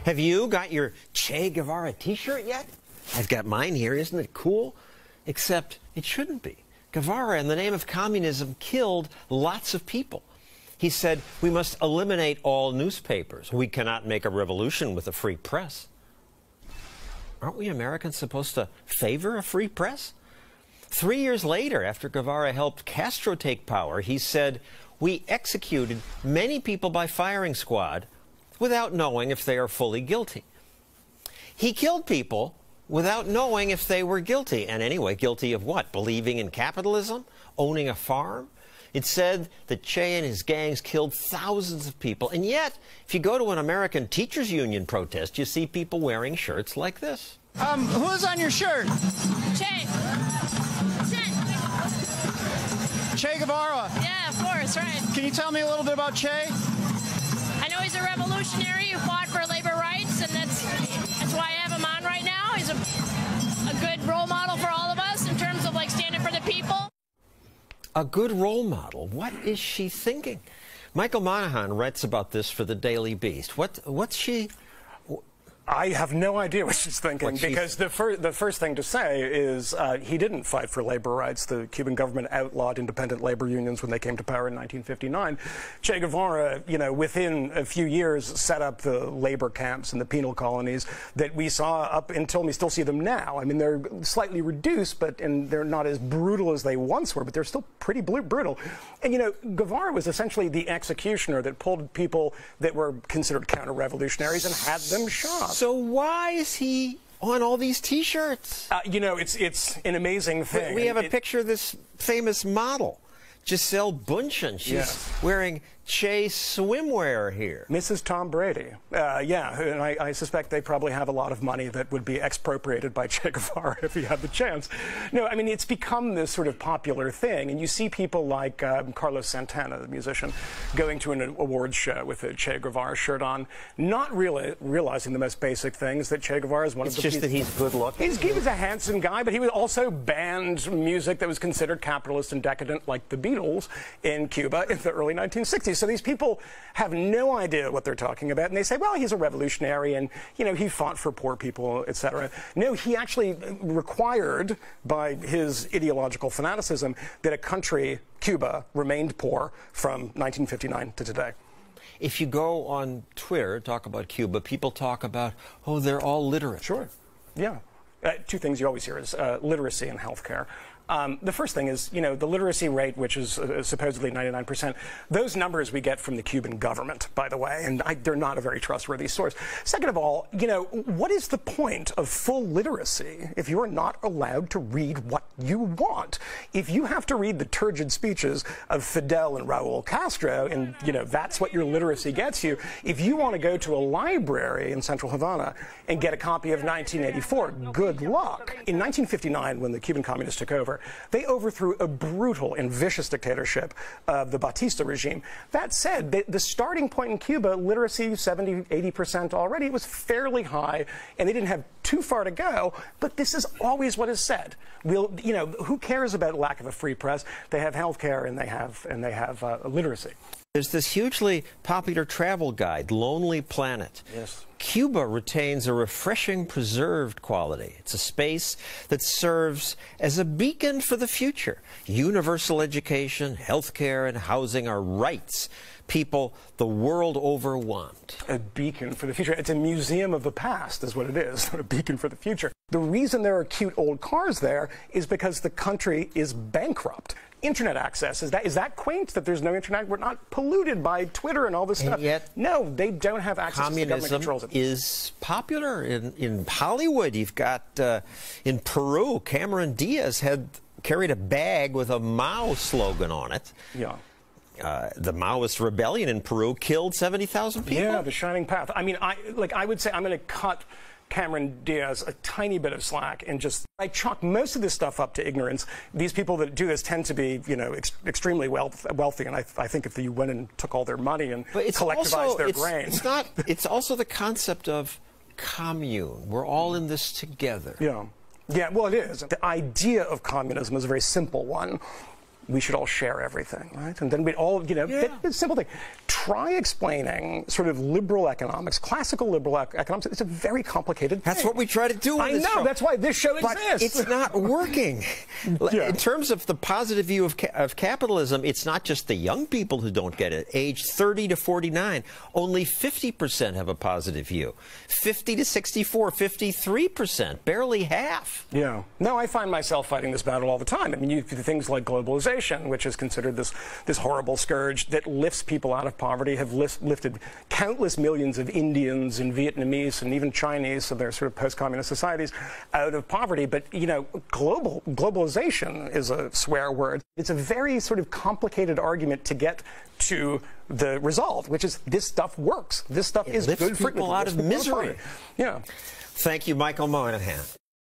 Have you got your Che Guevara t-shirt yet? I've got mine here. Isn't it cool? Except it shouldn't be. Guevara, in the name of communism, killed lots of people. He said, we must eliminate all newspapers. We cannot make a revolution with a free press. Aren't we Americans supposed to favor a free press? 3 years later, after Guevara helped Castro take power, he said, we executed many people by firing squad without knowing if they are fully guilty. He killed people without knowing if they were guilty. And anyway, guilty of what? Believing in capitalism? Owning a farm? It said that Che and his gangs killed thousands of people. And yet, if you go to an American teachers union protest, you see people wearing shirts like this. Who's on your shirt? Che. Che Guevara. Yeah, of course, right. Can you tell me a little bit about Che? I know he's a revolutionary who fought for labor rights, and that's why I have him on right now. He's a good role model for all of us in terms of, like, standing for the people. A good role model. What is she thinking? Michael Monahan writes about this for the Daily Beast. What's she... I have no idea what she's thinking, because the first thing to say is he didn't fight for labor rights. The Cuban government outlawed independent labor unions when they came to power in 1959. Che Guevara, within a few years set up the labor camps and the penal colonies that we saw up until we still see them now. I mean, they're slightly reduced, and they're not as brutal as they once were, but they're still pretty brutal. And, Guevara was essentially the executioner that pulled people that were considered counter-revolutionaries and had them shot. So why is he on all these T-shirts? It's an amazing thing. We have a picture of this famous model, Giselle Bundchen. She's wearing Che swimwear here. Mrs. Tom Brady. Yeah, and I suspect they probably have a lot of money that would be expropriated by Che Guevara if he had the chance. No, I mean, it's become this sort of popular thing, and you see people like Carlos Santana, the musician, going to an awards show with a Che Guevara shirt on, not really realizing the most basic things, that Che Guevara is one of the... It's just that he's good looking. He was a handsome guy, but he was also banned music that was considered capitalist and decadent, like the Beatles in Cuba in the early 1960s. So these people have no idea what they're talking about, and they say, well, he's a revolutionary, and, he fought for poor people, etc. No, he actually required, by his ideological fanaticism, that a country, Cuba, remained poor from 1959 to today. If you go on Twitter, talk about Cuba, people talk about, oh, they're all literate. Sure. Yeah. Two things you always hear is literacy and healthcare. The first thing is, the literacy rate, which is supposedly 99%, those numbers we get from the Cuban government, by the way, and they're not a very trustworthy source. Second of all, what is the point of full literacy if you're not allowed to read what you want? If you have to read the turgid speeches of Fidel and Raul Castro, and, that's what your literacy gets you, if you want to go to a library in central Havana and get a copy of 1984, good luck. In 1959, when the Cuban communists took over, they overthrew a brutal and vicious dictatorship of the Batista regime. That said, the starting point in Cuba, literacy 70, 80% already, was fairly high, and they didn't have too far to go, but this is always what is said. Who cares about lack of a free press? They have health care, and they have literacy. There's this hugely popular travel guide, Lonely Planet. Yes. Cuba retains a refreshing, preserved quality. It's a space that serves as a beacon for the future. Universal education, health care, and housing are rights people the world over want. A beacon for the future. It's a museum of the past is what it is, not a beacon for the future. The reason there are cute old cars there is because the country is bankrupt. Internet access, is that quaint that there's no internet? We're not polluted by Twitter and all this stuff. Yet, no, they don't have access to the government controls it. Communism is popular in Hollywood. You've got in Peru, Cameron Diaz carried a bag with a Mao slogan on it. Yeah. The Maoist rebellion in Peru killed 70,000 people. Yeah, the Shining Path. I mean, I would say I'm going to cut Cameron Diaz a tiny bit of slack and I chalk most of this stuff up to ignorance. These people that do this tend to be, extremely wealthy, and I think if you went and took all their money and collectivized their grain. It's also the concept of commune. We're all in this together. Yeah. Yeah, well, it is. The idea of communism is a very simple one. we should all share everything, right? And then we'd all, you know, it's a simple thing. Try explaining sort of liberal economics, classical liberal economics. It's a very complicated thing. That's what we try to do on this show. That's why this show but exists. It's not working. In terms of the positive view of capitalism, it's not just the young people who don't get it. Age 30 to 49, only 50% have a positive view. 50 to 64, 53%, barely half. Yeah. No, I find myself fighting this battle all the time. I mean, you things like globalization, which is considered this horrible scourge that lifts people out of poverty, have lifted countless millions of Indians and Vietnamese and even Chinese, so they're sort of post-communist societies, out of poverty. But, you know, globalization is a swear word. It's a very sort of complicated argument to get to the result, which is this stuff works. This stuff is good for people out of misery. Yeah. Thank you, Michael Moynihan.